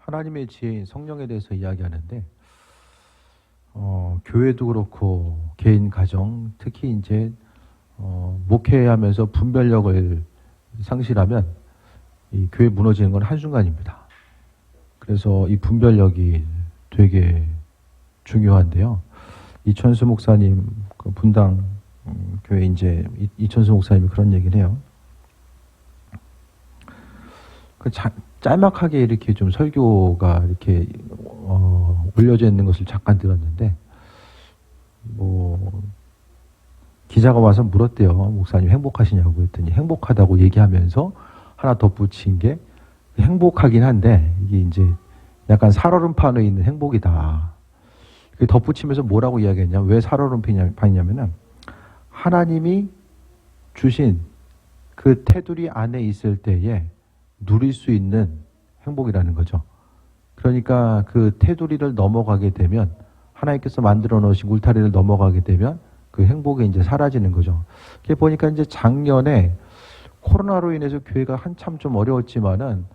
하나님의 지혜인 성령에 대해서 이야기하는데, 교회도 그렇고 개인 가정, 특히 이제 목회하면서 분별력을 상실하면 이 교회 무너지는 건 한순간입니다. 그래서 이 분별력이 되게 중요한데요. 이천수 목사님, 그 분당 교회 이제 이천수 목사님이 그런 얘기를 해요. 짤막하게 이렇게 좀 설교가 이렇게 올려져 있는 것을 잠깐 들었는데, 기자가 와서 물었대요. 목사님 행복하시냐고 했더니 행복하다고 얘기하면서 하나 덧붙인 게, 행복하긴 한데 이게 이제 약간 살얼음판에 있는 행복이다. 덧붙이면서 뭐라고 이야기했냐? 왜 살얼음판이냐면은 하나님이 주신 그 테두리 안에 있을 때에 누릴 수 있는 행복이라는 거죠. 그러니까 그 테두리를 넘어가게 되면, 하나님께서 만들어 놓으신 울타리를 넘어가게 되면 그 행복이 이제 사라지는 거죠. 이렇게 보니까 이제 작년에 코로나로 인해서 교회가 한참 좀 어려웠지만은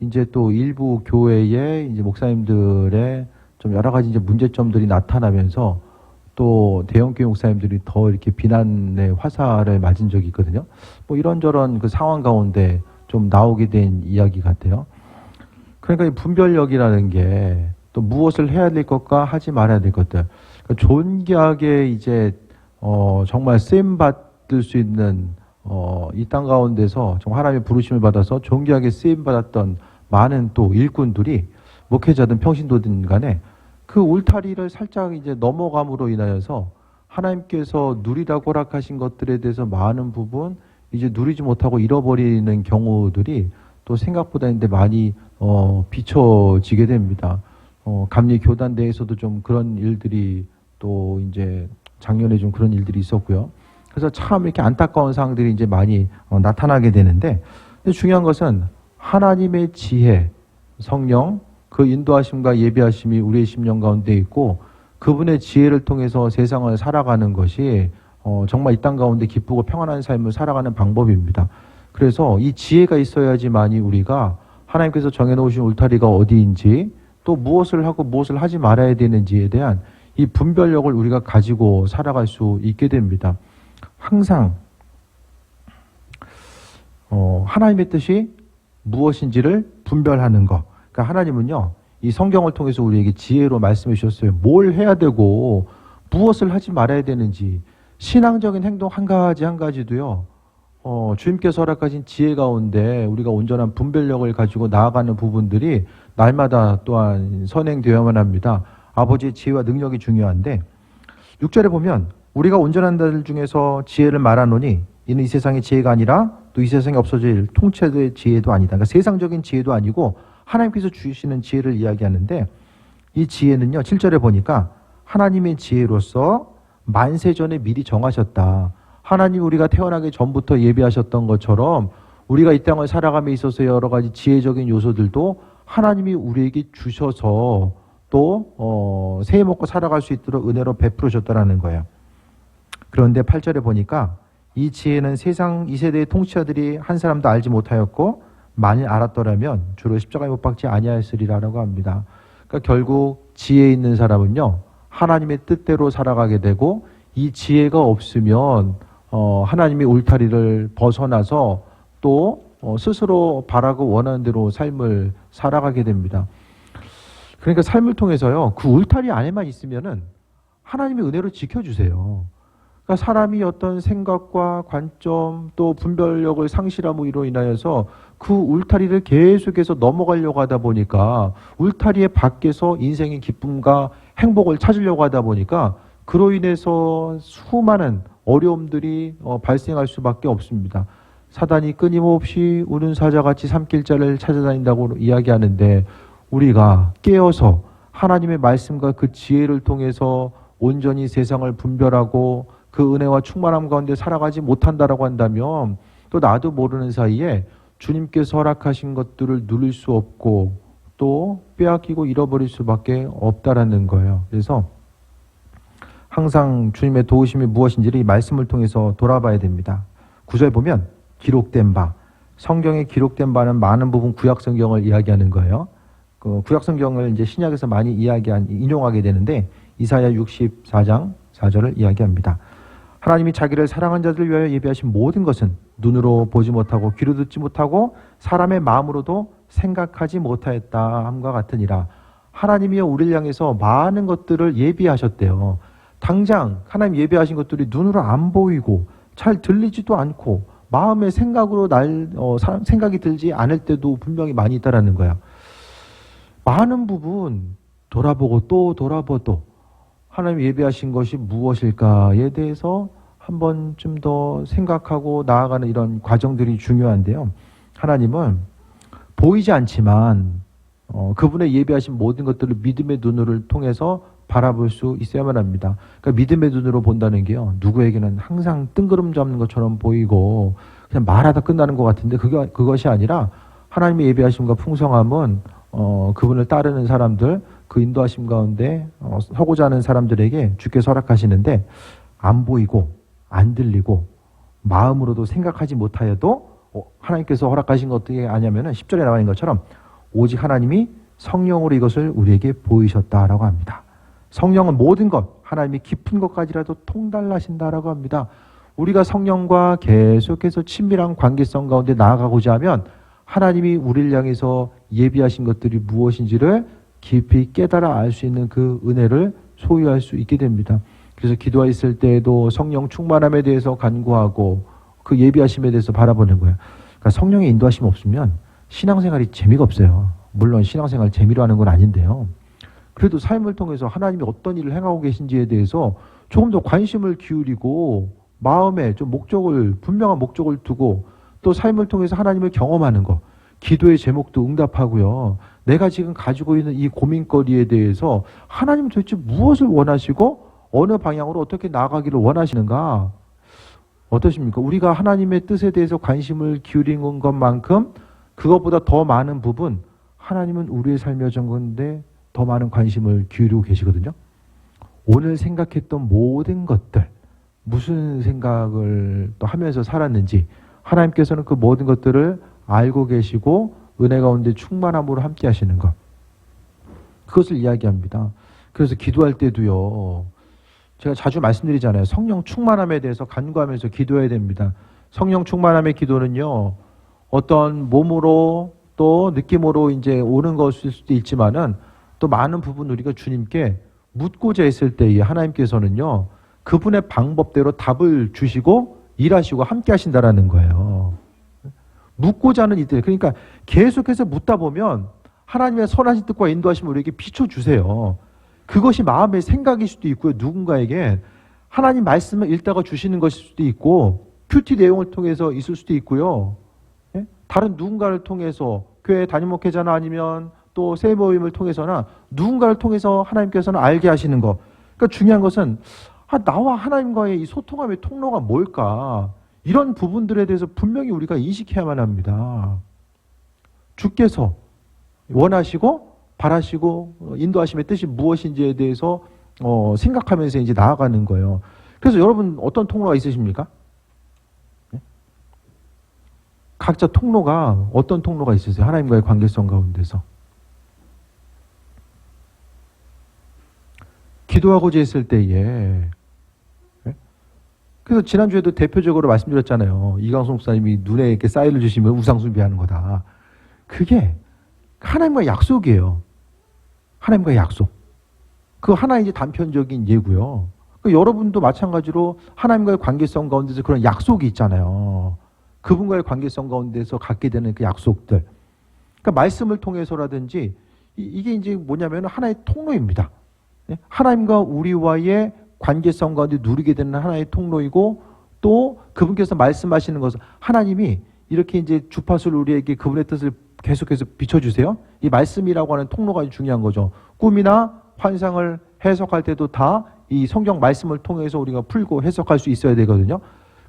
이제 또 일부 교회에 이제 목사님들의 좀 여러 가지 이제 문제점들이 나타나면서 또 대형교회 목사님들이 더 이렇게 비난의 화살을 맞은 적이 있거든요. 이런저런 그 상황 가운데 좀 나오게 된 이야기 같아요. 그러니까 이 분별력이라는 게 또 무엇을 해야 될 것과 하지 말아야 될 것들. 그러니까 존귀하게 이제 정말 쓰임 받을 수 있는 이 땅 가운데서 정말 하나님의 부르심을 받아서 존귀하게 쓰임 받았던 많은 또 일꾼들이, 목회자든 평신도든 간에 그 울타리를 살짝 이제 넘어감으로 인하여서 하나님께서 누리라고 허락하신 것들에 대해서 많은 부분 이제 누리지 못하고 잃어버리는 경우들이 또 생각보다 이제 많이 비춰지게 됩니다. 감리 교단 내에서도 좀 그런 일들이 또 이제 작년에 좀 그런 일들이 있었고요. 그래서 참 이렇게 안타까운 상황들이 이제 많이 나타나게 되는데, 중요한 것은 하나님의 지혜, 성령, 그 인도하심과 예비하심이 우리의 심령 가운데 있고, 그분의 지혜를 통해서 세상을 살아가는 것이 정말 이 땅 가운데 기쁘고 평안한 삶을 살아가는 방법입니다. 그래서 이 지혜가 있어야지만이 우리가 하나님께서 정해놓으신 울타리가 어디인지, 또 무엇을 하고 무엇을 하지 말아야 되는지에 대한 이 분별력을 우리가 가지고 살아갈 수 있게 됩니다. 항상 하나님의 뜻이 무엇인지를 분별하는 것. 그러니까 하나님은요, 이 성경을 통해서 우리에게 지혜로 말씀해 주셨어요. 뭘 해야 되고 무엇을 하지 말아야 되는지. 신앙적인 행동 한 가지 한 가지도요, 주님께서 허락하신 지혜 가운데 우리가 온전한 분별력을 가지고 나아가는 부분들이 날마다 또한 선행되어야만 합니다. 아버지의 지혜와 능력이 중요한데, 6절에 보면 우리가 온전한 자들 중에서 지혜를 말하노니 이는 이 세상의 지혜가 아니라 또 이 세상에 없어질 통치의 지혜도 아니다. 그러니까 세상적인 지혜도 아니고 하나님께서 주시는 지혜를 이야기하는데, 이 지혜는요, 7절에 보니까 하나님의 지혜로서 만세전에 미리 정하셨다. 하나님 우리가 태어나기 전부터 예비하셨던 것처럼 우리가 이 땅을 살아감에 있어서 여러 가지 지혜적인 요소들도 하나님이 우리에게 주셔서 또 새해 먹고 살아갈 수 있도록 은혜로 베풀으셨다라는 거예요. 그런데 8절에 보니까 이 지혜는 세상 이 세대의 통치자들이 한 사람도 알지 못하였고 만일 알았더라면 주로 십자가에 못 박지 아니하였으리라고 합니다. 그러니까 결국 지혜 있는 사람은요, 하나님의 뜻대로 살아가게 되고, 이 지혜가 없으면 하나님의 울타리를 벗어나서 또 스스로 바라고 원하는 대로 삶을 살아가게 됩니다. 그러니까 삶을 통해서요, 그 울타리 안에만 있으면은 하나님의 은혜로 지켜주세요. 그러니까 사람이 어떤 생각과 관점 또 분별력을 상실함으로 인하여서 그 울타리를 계속해서 넘어가려고 하다 보니까, 울타리의 밖에서 인생의 기쁨과 행복을 찾으려고 하다 보니까 그로 인해서 수많은 어려움들이 발생할 수밖에 없습니다. 사단이 끊임없이 우는 사자같이 삼킬자를 찾아다닌다고 이야기하는데, 우리가 깨어서 하나님의 말씀과 그 지혜를 통해서 온전히 세상을 분별하고 그 은혜와 충만함 가운데 살아가지 못한다라고 한다면, 또 나도 모르는 사이에 주님께서 허락하신 것들을 누릴 수 없고 또 빼앗기고 잃어버릴 수밖에 없다라는 거예요. 그래서 항상 주님의 도우심이 무엇인지를 이 말씀을 통해서 돌아봐야 됩니다. 9절 보면 기록된 바, 성경에 기록된 바는 많은 부분 구약 성경을 이야기하는 거예요. 그 구약 성경을 이제 신약에서 많이 인용하게 되는데 이사야 64장 4절을 이야기합니다. 하나님이 자기를 사랑한 자들을 위하여 예비하신 모든 것은 눈으로 보지 못하고 귀로 듣지 못하고 사람의 마음으로도 생각하지 못하였다 함과 같으니라. 하나님이여 우리를 향해서 많은 것들을 예비하셨대요. 당장 하나님 예비하신 것들이 눈으로 안 보이고 잘 들리지도 않고 마음의 생각으로 생각이 들지 않을 때도 분명히 많이 있다라는 거야. 많은 부분 돌아보고 또 돌아보도 하나님 예비하신 것이 무엇일까에 대해서 한번 좀 더 생각하고 나아가는 이런 과정들이 중요한데요. 하나님은 보이지 않지만 그분의 예비하신 모든 것들을 믿음의 눈을 통해서 바라볼 수 있어야만 합니다. 그러니까 믿음의 눈으로 본다는 게요. 누구에게는 항상 뜬구름 잡는 것처럼 보이고 그냥 말하다 끝나는 것 같은데 그것이 아니라 하나님의 예비하심과 풍성함은 그분을 따르는 사람들, 그 인도하심 가운데 서고자 하는 사람들에게 주께서 허락하시는데 안 보이고 안 들리고 마음으로도 생각하지 못하여도 하나님께서 허락하신 것 어떻게 아냐면은 10절에 나와 있는 것처럼 오직 하나님이 성령으로 이것을 우리에게 보이셨다라고 합니다. 성령은 모든 것, 하나님이 깊은 것까지라도 통달하신다라고 합니다. 우리가 성령과 계속해서 친밀한 관계성 가운데 나아가고자 하면 하나님이 우리를 향해서 예비하신 것들이 무엇인지를 깊이 깨달아 알 수 있는 그 은혜를 소유할 수 있게 됩니다. 그래서 기도했을 때에도 성령 충만함에 대해서 간구하고 그 예비하심에 대해서 바라보는 거예요. 그러니까 성령의 인도하심 없으면 신앙생활이 재미가 없어요. 물론 신앙생활 재미로 하는 건 아닌데요. 그래도 삶을 통해서 하나님이 어떤 일을 행하고 계신지에 대해서 조금 더 관심을 기울이고 마음에 좀 분명한 목적을 두고 또 삶을 통해서 하나님을 경험하는 거, 기도의 제목도 응답하고요. 내가 지금 가지고 있는 이 고민거리에 대해서 하나님은 도대체 무엇을 원하시고 어느 방향으로 어떻게 나아가기를 원하시는가? 어떠십니까? 우리가 하나님의 뜻에 대해서 관심을 기울이는 것만큼 그것보다 더 많은 부분 하나님은 우리의 삶의 정건데 더 많은 관심을 기울이고 계시거든요. 오늘 생각했던 모든 것들, 무슨 생각을 또 하면서 살았는지 하나님께서는 그 모든 것들을 알고 계시고 은혜 가운데 충만함으로 함께 하시는 것, 그것을 이야기합니다. 그래서 기도할 때도요, 제가 자주 말씀드리잖아요. 성령 충만함에 대해서 간구하면서 기도해야 됩니다. 성령 충만함의 기도는요, 어떤 몸으로 또 느낌으로 이제 오는 것일 수도 있지만은 또 많은 부분 우리가 주님께 묻고자 했을 때에 하나님께서는요, 그분의 방법대로 답을 주시고 일하시고 함께 하신다라는 거예요. 묻고자 하는 이들, 그러니까 계속해서 묻다 보면 하나님의 선하신 뜻과 인도하심을 우리에게 비춰주세요. 그것이 마음의 생각일 수도 있고요. 누군가에게 하나님 말씀을 읽다가 주시는 것일 수도 있고 큐티 내용을 통해서 있을 수도 있고요. 다른 누군가를 통해서 교회 담임 목회자나 아니면 또 새 모임을 통해서나 누군가를 통해서 하나님께서는 알게 하시는 것. 그러니까 중요한 것은 나와 하나님과의 이 소통함의 통로가 뭘까? 이런 부분들에 대해서 분명히 우리가 인식해야만 합니다. 주께서 원하시고 바라시고 인도하심의 뜻이 무엇인지에 대해서 생각하면서 이제 나아가는 거예요. 그래서 여러분 어떤 통로가 있으십니까? 각자 통로가 어떤 통로가 있으세요? 하나님과의 관계성 가운데서. 기도하고자 했을 때에, 그래서 지난주에도 대표적으로 말씀드렸잖아요. 이강성 목사님이 눈에 이렇게 사인을 주시면 우상숭배하는 거다. 그게 하나님과의 약속이에요. 하나님과의 약속. 그 하나의 이제 단편적인 예고요. 여러분도 마찬가지로 하나님과의 관계성 가운데서 그런 약속이 있잖아요. 그분과의 관계성 가운데서 갖게 되는 그 약속들. 그러니까 말씀을 통해서라든지 이게 이제 뭐냐면 하나의 통로입니다. 하나님과 우리와의 관계성 가운데 누리게 되는 하나의 통로이고 또 그분께서 말씀하시는 것은 하나님이 이렇게 이제 주파수를 우리에게 그분의 뜻을 계속해서 비춰주세요. 이 말씀이라고 하는 통로가 중요한 거죠. 꿈이나 환상을 해석할 때도 다 이 성경 말씀을 통해서 우리가 풀고 해석할 수 있어야 되거든요.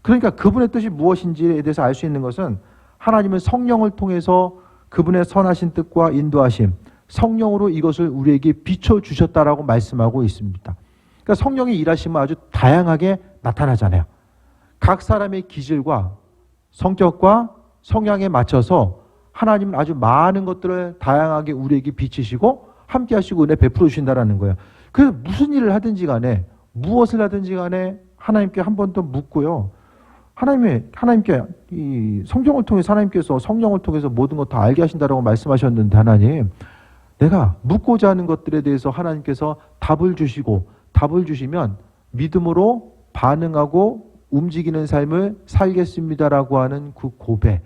그러니까 그분의 뜻이 무엇인지에 대해서 알 수 있는 것은 하나님은 성령을 통해서 그분의 선하신 뜻과 인도하심, 성령으로 이것을 우리에게 비춰주셨다라고 말씀하고 있습니다. 그러니까 성령의 일하심은 아주 다양하게 나타나잖아요. 각 사람의 기질과 성격과 성향에 맞춰서 하나님은 아주 많은 것들을 다양하게 우리에게 비치시고 함께 하시고 은혜 베풀어 주신다라는 거예요. 그래서 무슨 일을 하든지 간에 무엇을 하든지 간에 하나님께 한 번 더 묻고요. 하나님께 이 성경을 통해서 하나님께서 성령을 통해서 모든 것 다 알게 하신다라고 말씀하셨는데 하나님, 내가 묻고자 하는 것들에 대해서 하나님께서 답을 주시고 답을 주시면 믿음으로 반응하고 움직이는 삶을 살겠습니다라고 하는 그 고백.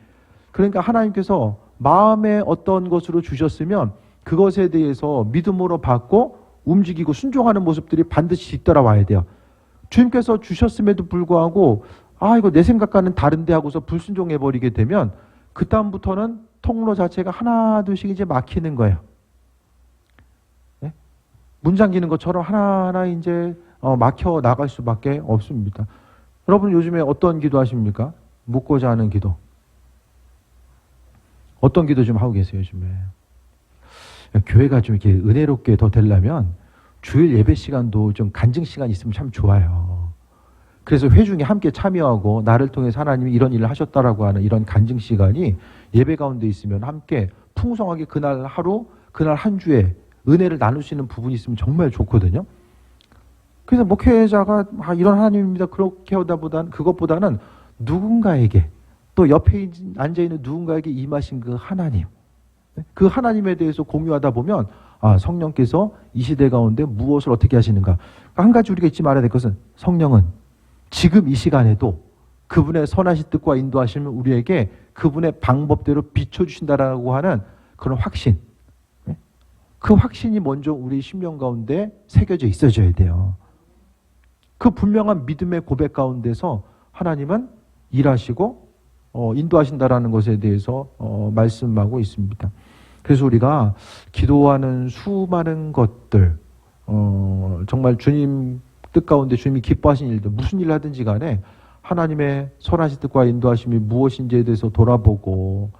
그러니까 하나님께서 마음에 어떤 것으로 주셨으면 그것에 대해서 믿음으로 받고 움직이고 순종하는 모습들이 반드시 뒤따라와야 돼요. 주님께서 주셨음에도 불구하고 이거 내 생각과는 다른데 하고서 불순종해버리게 되면 그 다음부터는 통로 자체가 하나 둘씩 이제 막히는 거예요. 네? 문 잠기는 것처럼 하나하나 이제 막혀 나갈 수밖에 없습니다. 여러분 요즘에 어떤 기도 하십니까? 묻고자 하는 기도. 어떤 기도 좀 하고 계세요 요즘에? 교회가 좀 이렇게 은혜롭게 더 되려면 주일 예배 시간도 좀 간증 시간이 있으면 참 좋아요. 그래서 회중이 함께 참여하고 나를 통해서 하나님이 이런 일을 하셨다라고 하는 이런 간증 시간이 예배 가운데 있으면 함께 풍성하게 그날 하루, 그날 한 주에 은혜를 나눌 수 있는 부분이 있으면 정말 좋거든요. 그래서 목회자가 이런 하나님입니다 그렇게 하다 보다는 그것보다는 누군가에게 또 옆에 앉아있는 누군가에게 임하신 그 하나님, 그 하나님에 대해서 공유하다 보면 성령께서 이 시대 가운데 무엇을 어떻게 하시는가. 한 가지 우리가 잊지 말아야 될 것은 성령은 지금 이 시간에도 그분의 선하신 뜻과 인도하심을 우리에게 그분의 방법대로 비춰주신다라고 하는 그런 확신. 그 확신이 먼저 우리 심령 가운데 새겨져 있어져야 돼요. 그 분명한 믿음의 고백 가운데서 하나님은 일하시고 인도하신다라는 것에 대해서 말씀하고 있습니다. 그래서 우리가 기도하는 수많은 것들, 정말 주님 뜻 가운데 주님이 기뻐하신 일들, 무슨 일을 하든지 간에 하나님의 선하신 뜻과 인도하심이 무엇인지에 대해서 돌아보고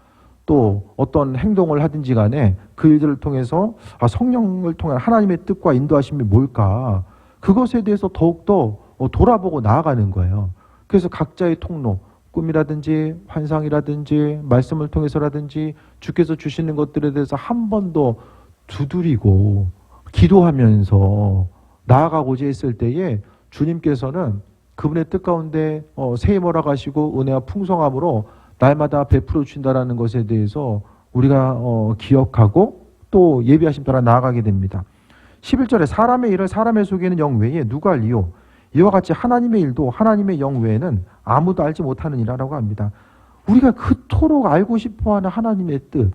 또 어떤 행동을 하든지 간에 그 일들을 통해서 성령을 통한 하나님의 뜻과 인도하심이 뭘까, 그것에 대해서 더욱더 돌아보고 나아가는 거예요. 그래서 각자의 통로, 꿈이라든지 환상이라든지 말씀을 통해서라든지 주께서 주시는 것들에 대해서 한 번 더 두드리고 기도하면서 나아가고자 했을 때에 주님께서는 그분의 뜻 가운데 새해 몰아가시고 은혜와 풍성함으로 날마다 베풀어 주신다는 것에 대해서 우리가 기억하고 또 예비하심 따라 나아가게 됩니다. 11절에 사람의 일을 사람의 속에는 영 외에 누가 알리요? 이와 같이 하나님의 일도 하나님의 영 외에는 아무도 알지 못하는 이라라고 합니다. 우리가 그토록 알고 싶어하는 하나님의 뜻,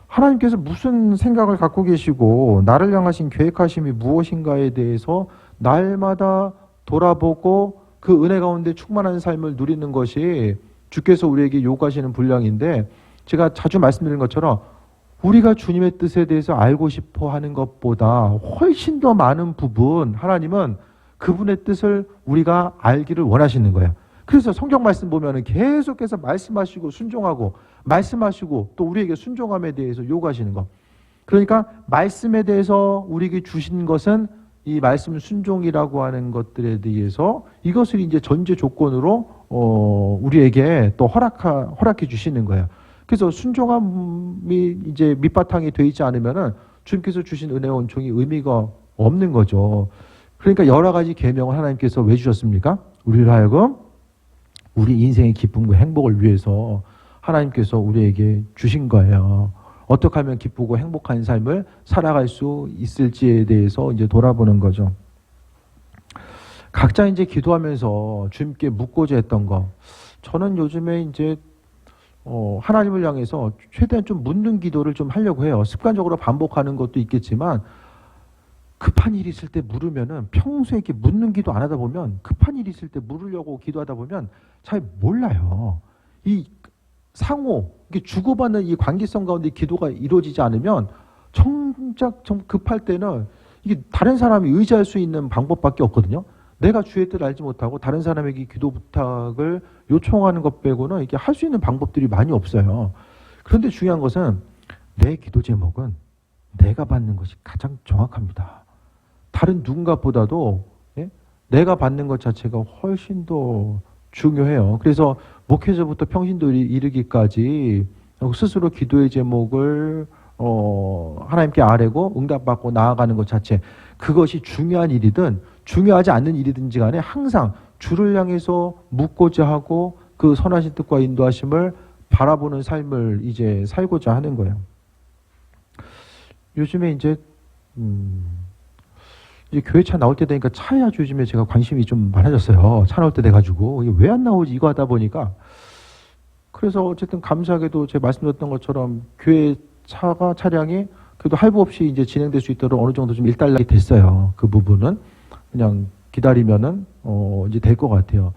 하나님께서 무슨 생각을 갖고 계시고 나를 향하신 계획하심이 무엇인가에 대해서 날마다 돌아보고 그 은혜 가운데 충만한 삶을 누리는 것이 주께서 우리에게 요구하시는 분량인데, 제가 자주 말씀드린 것처럼 우리가 주님의 뜻에 대해서 알고 싶어 하는 것보다 훨씬 더 많은 부분 하나님은 그분의 뜻을 우리가 알기를 원하시는 거예요. 그래서 성경 말씀 보면은 계속해서 말씀하시고 순종하고 말씀하시고 또 우리에게 순종함에 대해서 요구하시는 것. 그러니까 말씀에 대해서 우리에게 주신 것은 이 말씀 순종이라고 하는 것들에 대해서 이것을 이제 전제 조건으로 우리에게 또 허락해 주시는 거예요. 그래서 순종함이 이제 밑바탕이 되어 있지 않으면은 주님께서 주신 은혜와 은총이 의미가 없는 거죠. 그러니까 여러 가지 계명을 하나님께서 왜 주셨습니까? 우리를 하여금 우리 인생의 기쁨과 행복을 위해서 하나님께서 우리에게 주신 거예요. 어떻게 하면 기쁘고 행복한 삶을 살아갈 수 있을지에 대해서 이제 돌아보는 거죠. 각자 이제 기도하면서 주님께 묻고자 했던 거, 저는 요즘에 이제 하나님을 향해서 최대한 좀 묻는 기도를 좀 하려고 해요. 습관적으로 반복하는 것도 있겠지만 급한 일이 있을 때 물으면은 평소에 이렇게 묻는 기도 안 하다 보면 급한 일이 있을 때 물으려고 기도하다 보면 잘 몰라요. 이 상호, 이게 주고받는 이 관계성 가운데 기도가 이루어지지 않으면 정작 좀 급할 때는 이게 다른 사람이 의지할 수 있는 방법밖에 없거든요. 내가 주의 뜻을 알지 못하고 다른 사람에게 기도 부탁을 요청하는 것 빼고는 이게 할 수 있는 방법들이 많이 없어요. 그런데 중요한 것은 내 기도 제목은 내가 받는 것이 가장 정확합니다. 다른 누군가보다도 내가 받는 것 자체가 훨씬 더 중요해요. 그래서 목회자부터 평신도 이르기까지 스스로 기도의 제목을 하나님께 아뢰고 응답받고 나아가는 것 자체, 그것이 중요한 일이든 중요하지 않는 일이든지 간에 항상 주를 향해서 묻고자 하고 그 선하신 뜻과 인도하심을 바라보는 삶을 이제 살고자 하는 거예요. 요즘에 이제 교회 차 나올 때 되니까 차에 아주 요즘에 제가 관심이 좀 많아졌어요. 차 나올 때 돼가지고 이게 왜 안 나오지 이거 하다 보니까, 그래서 어쨌든 감사하게도 제가 말씀드렸던 것처럼 교회 차량이 그래도 할부 없이 이제 진행될 수 있도록 어느 정도 좀 일단락이 됐어요. 그 부분은 그냥 기다리면은 이제 될 것 같아요.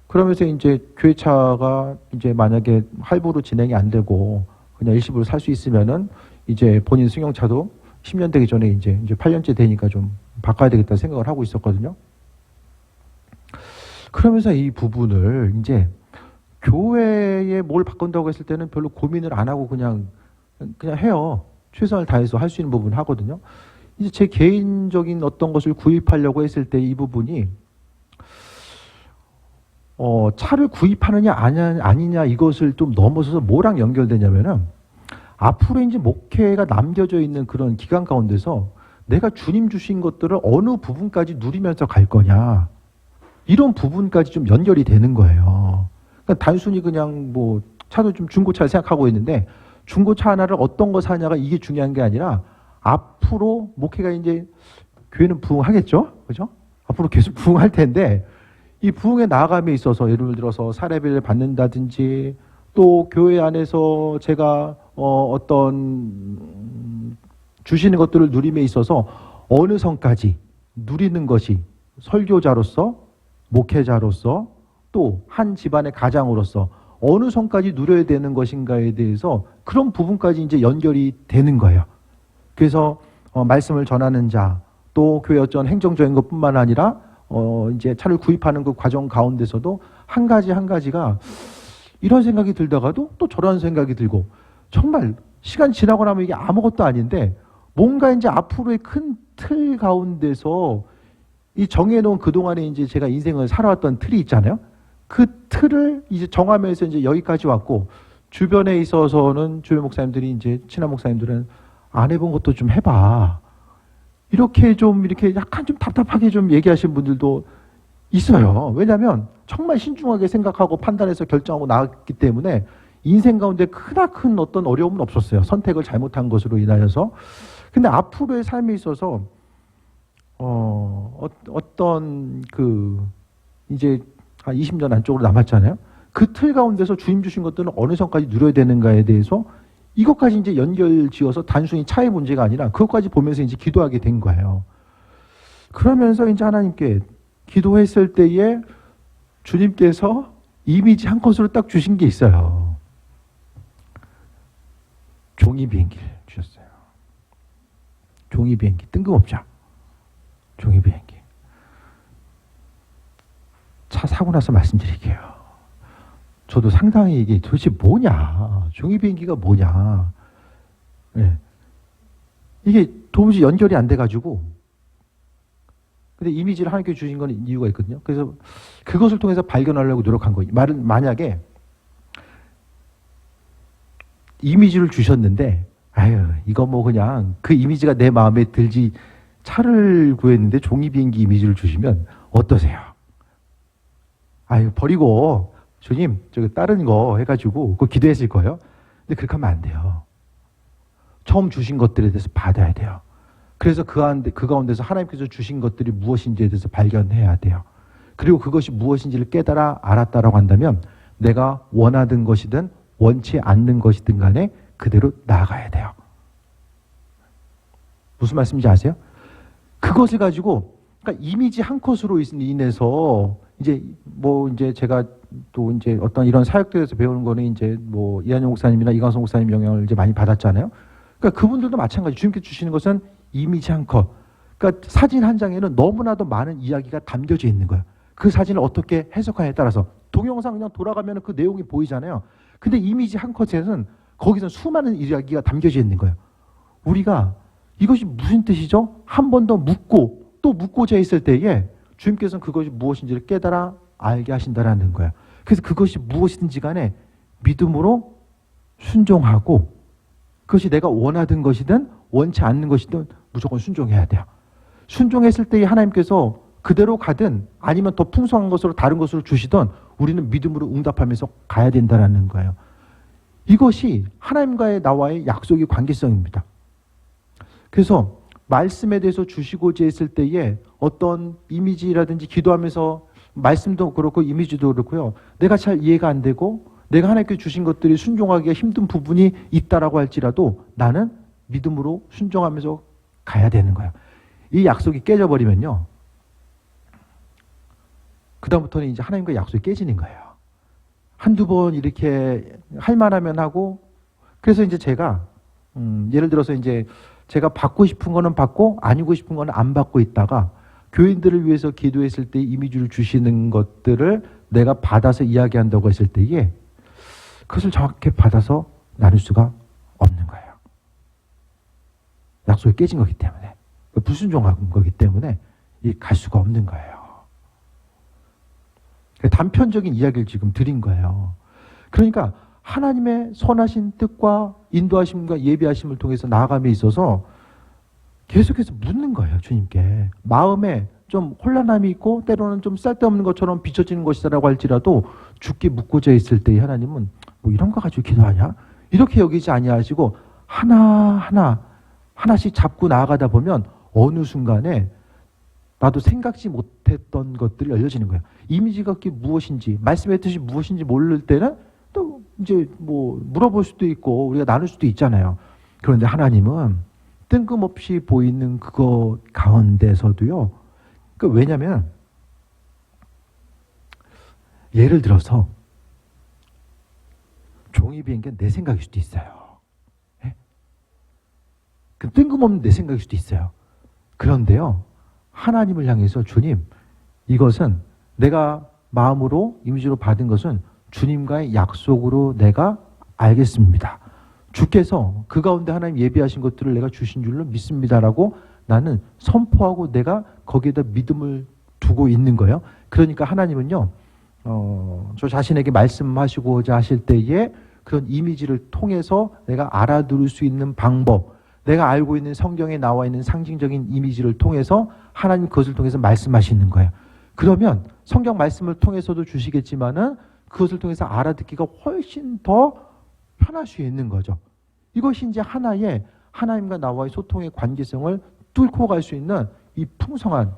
그러면서 이제 교회 차가 이제 만약에 할부로 진행이 안 되고 그냥 일시불로 살 수 있으면은 이제 본인 승용차도 10년 되기 전에 이제 8년째 되니까 좀 바꿔야 되겠다 생각을 하고 있었거든요. 그러면서 이 부분을 이제 교회에 뭘 바꾼다고 했을 때는 별로 고민을 안 하고 그냥 해요. 최선을 다해서 할 수 있는 부분 하거든요. 이제 제 개인적인 어떤 것을 구입하려고 했을 때 이 부분이 차를 구입하느냐 아니냐 이것을 좀 넘어서서 뭐랑 연결되냐면은 앞으로 이제 목회가 남겨져 있는 그런 기간 가운데서 내가 주님 주신 것들을 어느 부분까지 누리면서 갈 거냐, 이런 부분까지 좀 연결이 되는 거예요. 그러니까 단순히 그냥 뭐 차도 좀 중고차를 생각하고 있는데 중고차 하나를 어떤 거 사냐가 이게 중요한 게 아니라 앞으로 목회가 이제 교회는 부흥하겠죠, 그죠? 앞으로 계속 부흥할 텐데 이 부흥의 나아감에 있어서 예를 들어서 사례비를 받는다든지 또 교회 안에서 제가 어떤 주시는 것들을 누림에 있어서 어느 선까지 누리는 것이 설교자로서 목회자로서 또 한 집안의 가장으로서 어느 선까지 누려야 되는 것인가에 대해서 그런 부분까지 이제 연결이 되는 거예요. 그래서 말씀을 전하는 자, 또 교회 어떤 행정적인 것뿐만 아니라 이제 차를 구입하는 그 과정 가운데서도 한 가지가 이런 생각이 들다가도 또 저런 생각이 들고, 정말 시간 지나고 나면 이게 아무것도 아닌데 뭔가 이제 앞으로의 큰 틀 가운데서 이 정해놓은 그동안에 이제 제가 인생을 살아왔던 틀이 있잖아요. 그 틀을 이제 정하면서 이제 여기까지 왔고, 주변에 있어서는 주요 목사님들이 이제 친한 목사님들은 안 해본 것도 좀 해봐, 이렇게 약간 좀 답답하게 좀 얘기하시는 분들도 있어요. 왜냐하면 정말 신중하게 생각하고 판단해서 결정하고 나왔기 때문에 인생 가운데 크나큰 어떤 어려움은 없었어요. 선택을 잘못한 것으로 인하여서. 근데 앞으로의 삶에 있어서 어떤 이제 한 20년 안쪽으로 남았잖아요. 그 틀 가운데서 주님 주신 것들은 어느 선까지 누려야 되는가에 대해서 이것까지 이제 연결 지어서 단순히 차의 문제가 아니라 그것까지 보면서 이제 기도하게 된 거예요. 그러면서 이제 하나님께 기도했을 때에 주님께서 이미지 한 컷으로 딱 주신 게 있어요. 종이 비행기를 주셨어요. 종이 비행기, 뜬금없죠. 종이 비행기. 차 사고 나서 말씀드릴게요. 저도 상당히 이게 도대체 뭐냐, 종이 비행기가 뭐냐, 네. 이게 도무지 연결이 안 돼가지고. 근데 이미지를 하나님께 주신 건 이유가 있거든요. 그래서 그것을 통해서 발견하려고 노력한 거예요. 만약에 이미지를 주셨는데, 이거 뭐 그냥 그 이미지가 내 마음에 들지, 차를 구했는데 종이 비행기 이미지를 주시면 어떠세요? 버리고 주님 저기 다른 거 해가지고 그거 기도했을 거예요. 근데 그렇게 하면 안 돼요. 처음 주신 것들에 대해서 받아야 돼요. 그래서 그 가운데서 하나님께서 주신 것들이 무엇인지에 대해서 발견해야 돼요. 그리고 그것이 무엇인지를 깨달아 알았다라고 한다면 내가 원하던 것이든 원치 않는 것이든 간에 그대로 나아가야 돼요. 무슨 말씀인지 아세요? 그것을 가지고, 그러니까 이미지 한 컷으로 인해서 이제 제가 또 이제 어떤 이런 사역들에서 배우는 거는 이제 이한영 목사님이나 이광성 목사님 영향을 이제 많이 받았잖아요. 그러니까 그분들도 마찬가지. 주님께 주시는 것은 이미지 한 컷. 그러니까 사진 한 장에는 너무나도 많은 이야기가 담겨져 있는 거예요. 그 사진을 어떻게 해석하냐에 따라서 동영상 그냥 돌아가면 그 내용이 보이잖아요. 근데 이미지 한 컷에는 거기서 수많은 이야기가 담겨져 있는 거예요. 우리가 이것이 무슨 뜻이죠? 한 번 더 묻고 또 묻고자 했을 때에 주님께서는 그것이 무엇인지를 깨달아 알게 하신다라는 거예요. 그래서 그것이 무엇이든지 간에 믿음으로 순종하고 그것이 내가 원하던 것이든 원치 않는 것이든 무조건 순종해야 돼요. 순종했을 때 하나님께서 그대로 가든 아니면 더 풍성한 것으로 다른 것으로 주시든 우리는 믿음으로 응답하면서 가야 된다는 거예요. 이것이 하나님과의 나와의 약속의 관계성입니다. 그래서 말씀에 대해서 주시고자 했을 때에 어떤 이미지라든지 기도하면서 말씀도 그렇고 이미지도 그렇고요. 내가 잘 이해가 안 되고 내가 하나님께 주신 것들이 순종하기가 힘든 부분이 있다라고 할지라도 나는 믿음으로 순종하면서 가야 되는 거예요. 이 약속이 깨져버리면요. 그 다음부터는 이제 하나님과 약속이 깨지는 거예요. 한두 번 이렇게 할 만하면 하고 그래서 이제 제가 예를 들어서 이제 제가 받고 싶은 거는 받고 아니고 싶은 거는 안 받고 있다가 교인들을 위해서 기도했을 때 이미지를 주시는 것들을 내가 받아서 이야기한다고 했을 때에 그것을 정확히 받아서 나눌 수가 없는 거예요. 약속이 깨진 거기 때문에 불순종한 거기 때문에 갈 수가 없는 거예요. 단편적인 이야기를 지금 드린 거예요. 그러니까 하나님의 선하신 뜻과 인도하심과 예비하심을 통해서 나아감에 있어서 계속해서 묻는 거예요. 주님께. 마음에 좀 혼란함이 있고 때로는 좀 쓸데없는 것처럼 비춰지는 것이다라고 할지라도 주께 묻고자 했을 때 하나님은 뭐 이런 거 가지고 기도하냐? 이렇게 여기지 아니하시고 하나씩 잡고 나아가다 보면 어느 순간에 나도 생각지 못했던 것들이 열려지는 거예요. 이미지가 그게 무엇인지, 말씀의 뜻이 무엇인지 모를 때는 또 이제 뭐 물어볼 수도 있고 우리가 나눌 수도 있잖아요. 그런데 하나님은 뜬금없이 보이는 그거 가운데서도요. 왜냐면 예를 들어서 종이 비행기는 내 생각일 수도 있어요. 예? 그 뜬금없는 내 생각일 수도 있어요. 그런데요. 하나님을 향해서 주님, 이것은 내가 마음으로 이미지로 받은 것은 주님과의 약속으로 내가 알겠습니다. 주께서 그 가운데 하나님 예비하신 것들을 내가 주신 줄로 믿습니다라고 나는 선포하고 내가 거기에다 믿음을 두고 있는 거예요. 그러니까 하나님은요, 저 자신에게 말씀하시고자 하실 때에 그런 이미지를 통해서 내가 알아들을 수 있는 방법, 내가 알고 있는 성경에 나와 있는 상징적인 이미지를 통해서 하나님 그것을 통해서 말씀하시는 거예요. 그러면 성경 말씀을 통해서도 주시겠지만은 그것을 통해서 알아듣기가 훨씬 더 편할 수 있는 거죠. 이것이 이제 하나의 하나님과 나와의 소통의 관계성을 뚫고 갈 수 있는 이 풍성한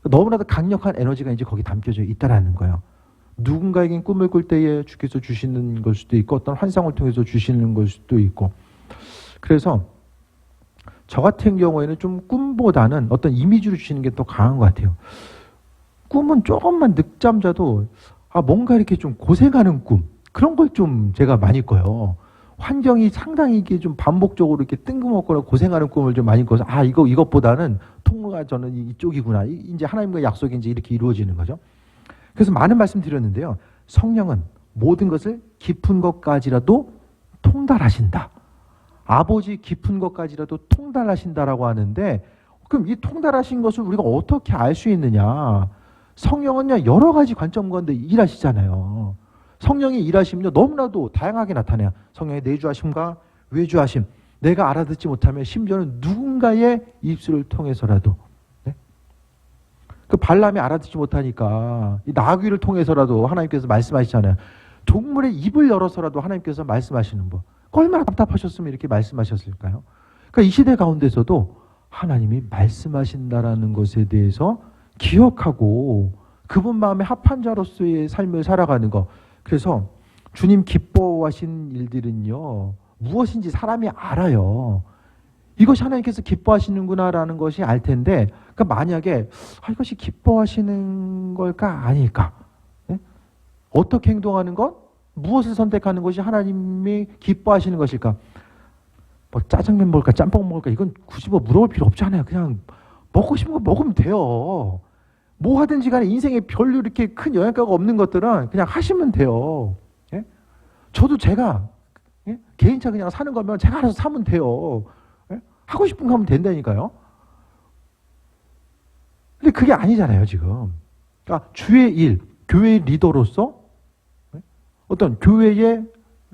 너무나도 강력한 에너지가 이제 거기 담겨져 있다라는 거예요. 누군가에겐 꿈을 꿀 때에 주께서 주시는 걸 수도 있고 어떤 환상을 통해서 주시는 걸 수도 있고 그래서 저 같은 경우에는 좀 꿈보다는 어떤 이미지로 주시는 게 더 강한 것 같아요. 꿈은 조금만 늦잠 자도 뭔가 이렇게 좀 고생하는 꿈 그런 걸 좀 제가 많이 꿔요. 환경이 상당히 이게 좀 반복적으로 이렇게 뜬금없거나 고생하는 꿈을 좀 많이 꿔서 이것보다는 통로가 저는 이쪽이구나. 이제 하나님과 약속이 이제 이렇게 이루어지는 거죠. 그래서 많은 말씀 드렸는데요. 성령은 모든 것을 깊은 것까지라도 통달하신다. 아버지 깊은 것까지라도 통달하신다라고 하는데 그럼 이 통달하신 것을 우리가 어떻게 알 수 있느냐. 성령은요 여러 가지 관점 가운데 일하시잖아요. 성령이 일하시면요 너무나도 다양하게 나타나요. 성령의 내주하심과 외주하심. 내가 알아듣지 못하면 심지어는 누군가의 입술을 통해서라도 네? 그 발람이 알아듣지 못하니까 이 나귀를 통해서라도 하나님께서 말씀하시잖아요. 동물의 입을 열어서라도 하나님께서 말씀하시는 법. 얼마나 답답하셨으면 이렇게 말씀하셨을까요? 그러니까 이 시대 가운데서도 하나님이 말씀하신다라는 것에 대해서 기억하고 그분 마음에 합한 자로서의 삶을 살아가는 것. 그래서 주님 기뻐하신 일들은요. 무엇인지 사람이 알아요. 이것이 하나님께서 기뻐하시는구나라는 것이 알 텐데 그러니까 만약에 이것이 기뻐하시는 걸까 아닐까? 네? 어떻게 행동하는 것? 무엇을 선택하는 것이 하나님이 기뻐하시는 것일까? 뭐 짜장면 먹을까 짬뽕 먹을까 이건 굳이 뭐 물어볼 필요 없잖아요. 그냥 먹고 싶은 거 먹으면 돼요. 뭐 하든지 간에 인생에 별로 이렇게 큰 영향가가 없는 것들은 그냥 하시면 돼요. 예? 저도 제가 예? 개인차 그냥 사는 거면 제가 알아서 사면 돼요. 예? 하고 싶은 거 하면 된다니까요. 근데 그게 아니잖아요 지금. 그러니까 주의 일, 교회의 리더로서 어떤 교회의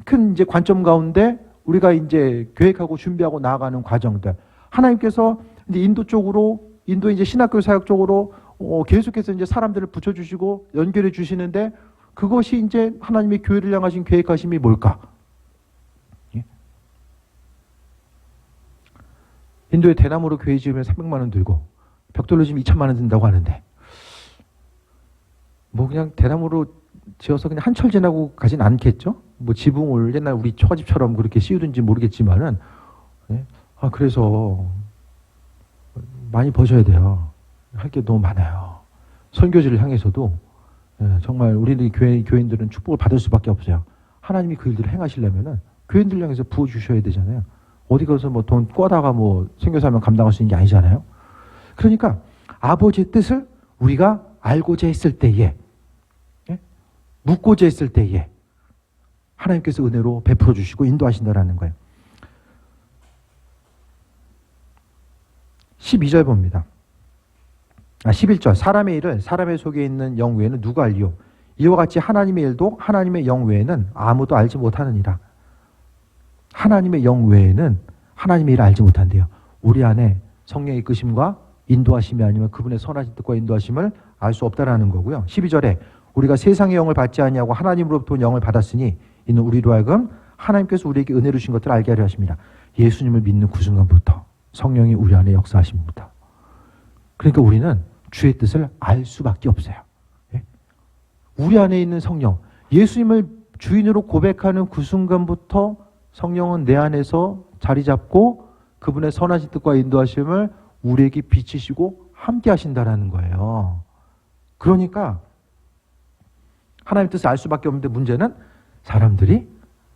큰 이제 관점 가운데 우리가 이제 계획하고 준비하고 나아가는 과정들. 하나님께서 이제 인도 쪽으로, 인도 이제 신학교 사역 쪽으로 계속해서 이제 사람들을 붙여주시고 연결해 주시는데 그것이 이제 하나님의 교회를 향하신 계획하심이 뭘까? 예? 인도에 대나무로 교회 지으면 300만 원 들고 벽돌로 지으면 2천만 원 든다고 하는데 뭐 그냥 대나무로 지어서 그냥 한철 지나고 가진 않겠죠? 뭐 지붕을 옛날 우리 초가집처럼 그렇게 씌우든지 모르겠지만은 예? 그래서 많이 버셔야 돼요. 할 게 너무 많아요. 선교지를 향해서도 예, 정말 우리들 교인들은 축복을 받을 수밖에 없어요. 하나님이 그 일들을 행하시려면은 교인들 향해서 부어 주셔야 되잖아요. 어디 가서 뭐 돈 꿔다가 뭐 선교사면 감당할 수 있는 게 아니잖아요. 그러니까 아버지의 뜻을 우리가 알고자 했을 때에, 예? 묻고자 했을 때에 하나님께서 은혜로 베풀어 주시고 인도하신다라는 거예요. 12절 봅니다. 11절. 사람의 일을 사람의 속에 있는 영 외에는 누가 알리요? 이와 같이 하나님의 일도 하나님의 영 외에는 아무도 알지 못하느니라. 하나님의 영 외에는 하나님의 일을 알지 못한대요. 우리 안에 성령의 이끄심과 인도하심이 아니면 그분의 선하신 뜻과 인도하심을 알 수 없다라는 거고요. 12절에 우리가 세상의 영을 받지 아니하고 하나님으로부터 영을 받았으니 이는 우리로 하여금 하나님께서 우리에게 은혜로 주신 것들을 알게 하려 하십니다. 예수님을 믿는 그 순간부터 성령이 우리 안에 역사하십니다. 그러니까 우리는 주의 뜻을 알 수밖에 없어요. 예? 우리 안에 있는 성령, 예수님을 주인으로 고백하는 그 순간부터 성령은 내 안에서 자리 잡고 그분의 선하신 뜻과 인도하심을 우리에게 비치시고 함께 하신다라는 거예요. 그러니까 하나님의 뜻을 알 수밖에 없는데 문제는 사람들이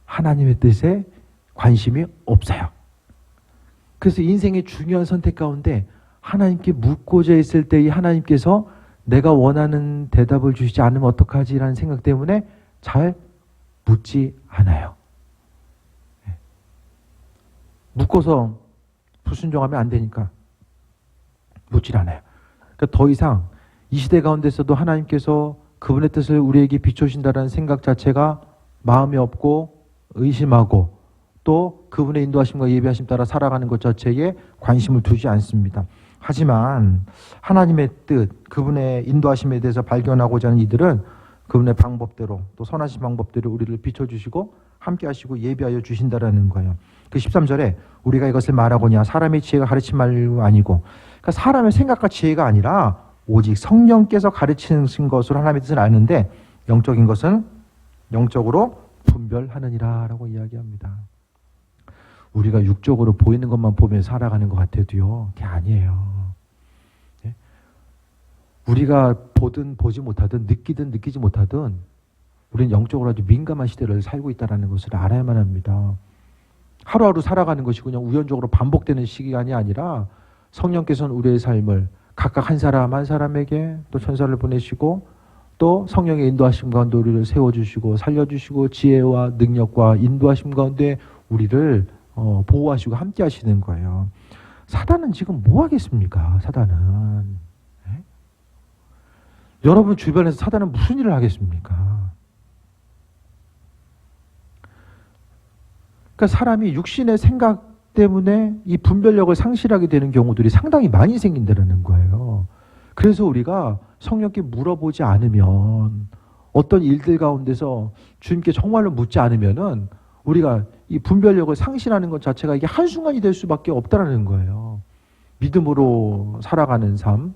하나님의 뜻에 관심이 없어요. 그래서 인생의 중요한 선택 가운데 하나님께 묻고자 했을 때 이 하나님께서 내가 원하는 대답을 주시지 않으면 어떡하지라는 생각 때문에 잘 묻지 않아요. 묻고서 불순종하면 안 되니까 묻질 않아요. 그러니까 더 이상 이 시대 가운데서도 하나님께서 그분의 뜻을 우리에게 비춰주신다는 생각 자체가 마음이 없고 의심하고 또 그분의 인도하심과 예비하심 따라 살아가는 것 자체에 관심을 두지 않습니다. 하지만 하나님의 뜻, 그분의 인도하심에 대해서 발견하고자 하는 이들은 그분의 방법대로 또 선하신 방법대로 우리를 비춰주시고 함께 하시고 예비하여 주신다라는 거예요. 그 13절에 우리가 이것을 말하고냐 사람의 지혜가 가르친 말이 아니고 그러니까 사람의 생각과 지혜가 아니라 오직 성령께서 가르치신 것으로 하나님의 뜻을 아는데 영적인 것은 영적으로 분별하느니라 라고 이야기합니다. 우리가 육적으로 보이는 것만 보면 살아가는 것 같아도요, 그게 아니에요. 예? 우리가 보든 보지 못하든 느끼든 느끼지 못하든 우리는 영적으로 아주 민감한 시대를 살고 있다는 것을 알아야만 합니다. 하루하루 살아가는 것이 그냥 우연적으로 반복되는 시간이 아니라 성령께서는 우리의 삶을 각각 한 사람 한 사람에게 또 천사를 보내시고 또 성령의 인도하심 가운데 우리를 세워주시고 살려주시고 지혜와 능력과 인도하심 가운데 우리를 보호하시고 함께 하시는 거예요. 사단은 지금 뭐 하겠습니까? 사단은. 네? 여러분 주변에서 사단은 무슨 일을 하겠습니까? 그러니까 사람이 육신의 생각 때문에 이 분별력을 상실하게 되는 경우들이 상당히 많이 생긴다는 거예요. 그래서 우리가 성령께 물어보지 않으면 어떤 일들 가운데서 주님께 정말로 묻지 않으면은 우리가 이 분별력을 상실하는 것 자체가 이게 한순간이 될 수밖에 없다는 거예요. 믿음으로 살아가는 삶,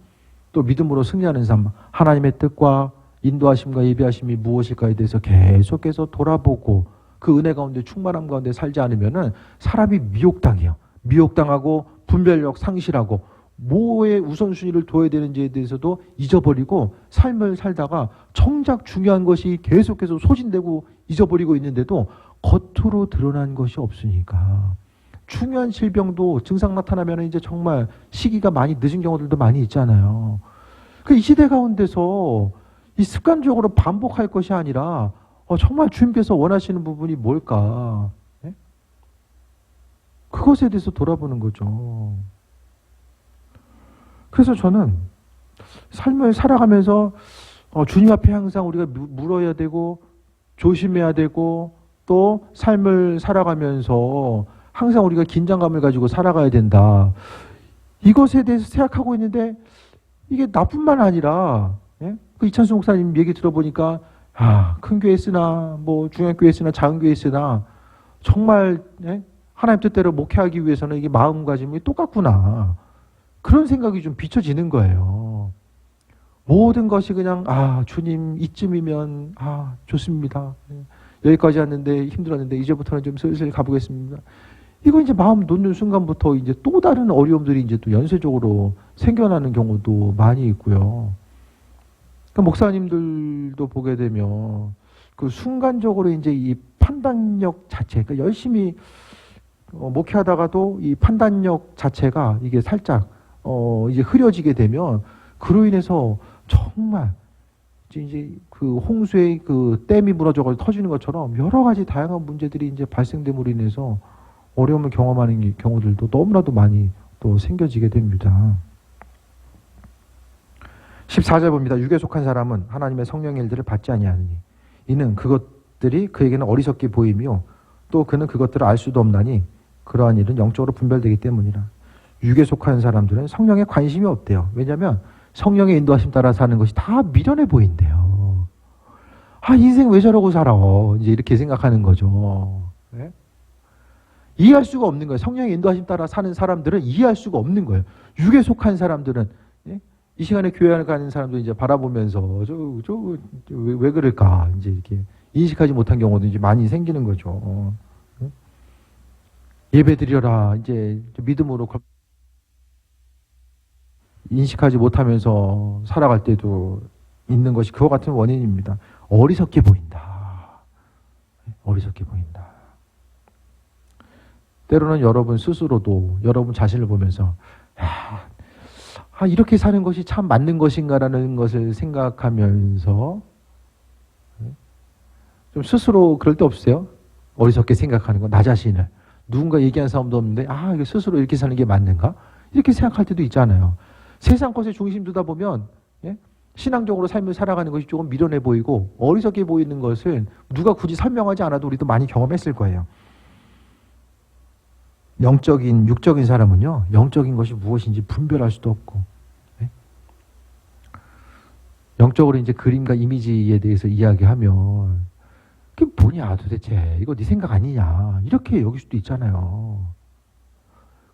또 믿음으로 승리하는 삶, 하나님의 뜻과 인도하심과 예비하심이 무엇일까에 대해서 계속해서 돌아보고 그 은혜 가운데 충만함 가운데 살지 않으면은 사람이 미혹당해요. 미혹당하고 분별력 상실하고 뭐에 우선순위를 둬야 되는지에 대해서도 잊어버리고 삶을 살다가 정작 중요한 것이 계속해서 소진되고 잊어버리고 있는데도 겉으로 드러난 것이 없으니까 중요한 질병도 증상 나타나면 이제 정말 시기가 많이 늦은 경우들도 많이 있잖아요. 그 이 시대 가운데서 이 습관적으로 반복할 것이 아니라 정말 주님께서 원하시는 부분이 뭘까? 네? 그것에 대해서 돌아보는 거죠. 그래서 저는 삶을 살아가면서 주님 앞에 항상 우리가 물어야 되고 조심해야 되고 또 또 삶을 살아가면서 항상 우리가 긴장감을 가지고 살아가야 된다. 이것에 대해서 생각하고 있는데 이게 나뿐만 아니라 예? 그 이찬수 목사님 얘기 들어보니까 큰 교회 쓰나 뭐 중앙 교회 쓰나 작은 교회 쓰나 정말 예? 하나님 뜻대로 목회하기 위해서는 이게 마음가짐이 똑같구나. 그런 생각이 좀 비춰지는 거예요. 모든 것이 그냥 주님 이쯤이면 좋습니다. 여기까지 왔는데 힘들었는데 이제부터는 좀 슬슬 가보겠습니다. 이거 이제 마음 놓는 순간부터 이제 또 다른 어려움들이 이제 또 연쇄적으로 생겨나는 경우도 많이 있고요. 그러니까 목사님들도 보게 되면 그 순간적으로 이제 이 판단력 자체, 그러니까 열심히 목회하다가도 이 판단력 자체가 이게 살짝 이제 흐려지게 되면 그로 인해서 정말 이제 그 홍수의 그 댐이 무너져서 터지는 것처럼 여러 가지 다양한 문제들이 이제 발생됨으로 인해서 어려움을 경험하는 경우들도 너무나도 많이 또 생겨지게 됩니다. 14절 봅니다. 육에 속한 사람은 하나님의 성령의 일들을 받지 아니하느니 이는 그것들이 그에게는 어리석게 보이며 또 그는 그것들을 알 수도 없나니 그러한 일은 영적으로 분별되기 때문이라. 육에 속한 사람들은 성령에 관심이 없대요. 왜냐하면 성령의 인도하심 따라 사는 것이 다 미련해 보인대요. 인생 왜 저러고 살아? 이제 이렇게 생각하는 거죠. 네? 이해할 수가 없는 거예요. 성령의 인도하심 따라 사는 사람들은 이해할 수가 없는 거예요. 육에 속한 사람들은 예? 이 시간에 교회를 가는 사람도 이제 바라보면서 왜 그럴까 이제 이렇게 인식하지 못한 경우도 이제 많이 생기는 거죠. 예배 드려라 이제 믿음으로 인식하지 못하면서 살아갈 때도 있는 것이 그와 같은 원인입니다. 어리석게 보인다. 어리석게 보인다. 때로는 여러분 스스로도 여러분 자신을 보면서 이렇게 사는 것이 참 맞는 것인가라는 것을 생각하면서 좀 스스로 그럴 때 없어요? 어리석게 생각하는 거, 나 자신을. 누군가 얘기한 사람도 없는데 이거 스스로 이렇게 사는 게 맞는가? 이렇게 생각할 때도 있잖아요. 세상 것에 중심 두다 보면 신앙적으로 삶을 살아가는 것이 조금 미련해 보이고 어리석게 보이는 것을 누가 굳이 설명하지 않아도 우리도 많이 경험했을 거예요. 영적인, 육적인 사람은요, 영적인 것이 무엇인지 분별할 수도 없고, 영적으로 이제 그림과 이미지에 대해서 이야기하면, 그게 뭐냐, 도대체. 이거 네 생각 아니냐. 이렇게 여길 수도 있잖아요.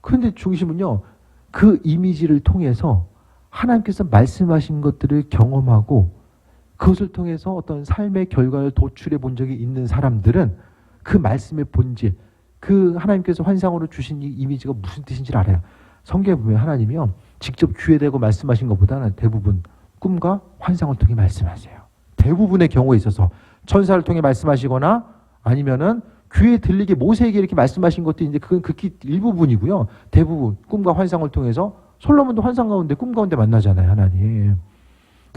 그런데 중심은요, 그 이미지를 통해서 하나님께서 말씀하신 것들을 경험하고, 그것을 통해서 어떤 삶의 결과를 도출해 본 적이 있는 사람들은 그 말씀의 본질, 그 하나님께서 환상으로 주신 이 이미지가 무슨 뜻인지를 알아요. 성경에 보면 하나님이요, 직접 귀에 대고 말씀하신 것보다는 대부분 꿈과 환상을 통해 말씀하세요. 대부분의 경우에 있어서 천사를 통해 말씀하시거나 아니면은 귀에 들리게 모세에게 이렇게 말씀하신 것도 이제 그건 극히 일부분이고요. 대부분 꿈과 환상을 통해서 솔로몬도 환상 가운데 꿈 가운데 만나잖아요, 하나님.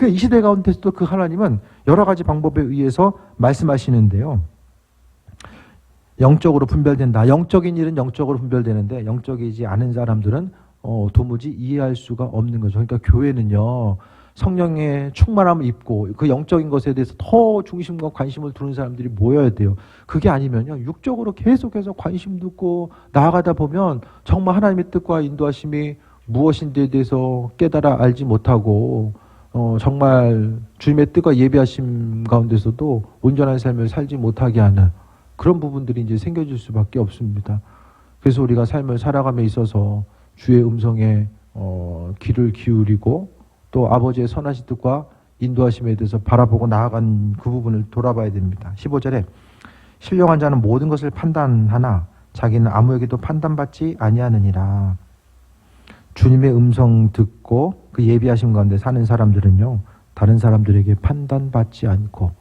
이 시대 가운데서도 그 하나님은 여러 가지 방법에 의해서 말씀하시는데요. 영적으로 분별된다. 영적인 일은 영적으로 분별되는데 영적이지 않은 사람들은 도무지 이해할 수가 없는 거죠. 그러니까 교회는요, 성령의 충만함을 입고 그 영적인 것에 대해서 더 중심과 관심을 두는 사람들이 모여야 돼요. 그게 아니면요, 육적으로 계속해서 관심 두고 나아가다 보면 정말 하나님의 뜻과 인도하심이 무엇인지에 대해서 깨달아 알지 못하고 정말 주님의 뜻과 예비하심 가운데서도 온전한 삶을 살지 못하게 하는 그런 부분들이 이제 생겨질 수밖에 없습니다. 그래서 우리가 삶을 살아감에 있어서 주의 음성에 귀를 기울이고 또 아버지의 선하신 뜻과 인도하심에 대해서 바라보고 나아간 그 부분을 돌아봐야 됩니다. 15절에 신령한 자는 모든 것을 판단하나 자기는 아무에게도 판단받지 아니하느니라. 주님의 음성 듣고 그 예비하심 가운데 사는 사람들은요, 다른 사람들에게 판단받지 않고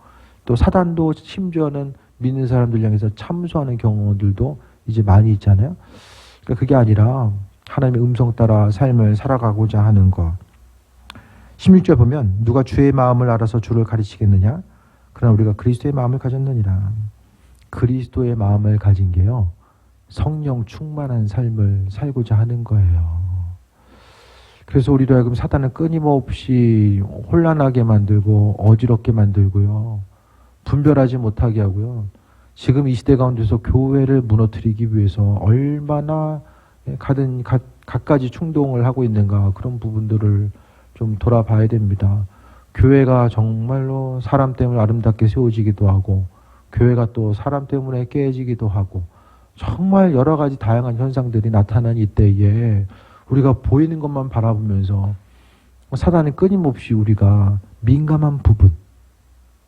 또 사단도 심지어는 믿는 사람들 향해서 참소하는 경우들도 이제 많이 있잖아요. 그러니까 그게 아니라 하나님의 음성 따라 삶을 살아가고자 하는 것. 16절 보면 누가 주의 마음을 알아서 주를 가르치겠느냐? 그러나 우리가 그리스도의 마음을 가졌느니라. 그리스도의 마음을 가진 게요, 성령 충만한 삶을 살고자 하는 거예요. 그래서 우리로 하여금 사단은 끊임없이 혼란하게 만들고 어지럽게 만들고요, 분별하지 못하게 하고요, 지금 이 시대 가운데서 교회를 무너뜨리기 위해서 얼마나 갖가지 충동을 하고 있는가, 그런 부분들을 좀 돌아봐야 됩니다. 교회가 정말로 사람 때문에 아름답게 세워지기도 하고, 교회가 또 사람 때문에 깨지기도 하고, 정말 여러 가지 다양한 현상들이 나타난 이때에 우리가 보이는 것만 바라보면서 사단은 끊임없이 우리가 민감한 부분,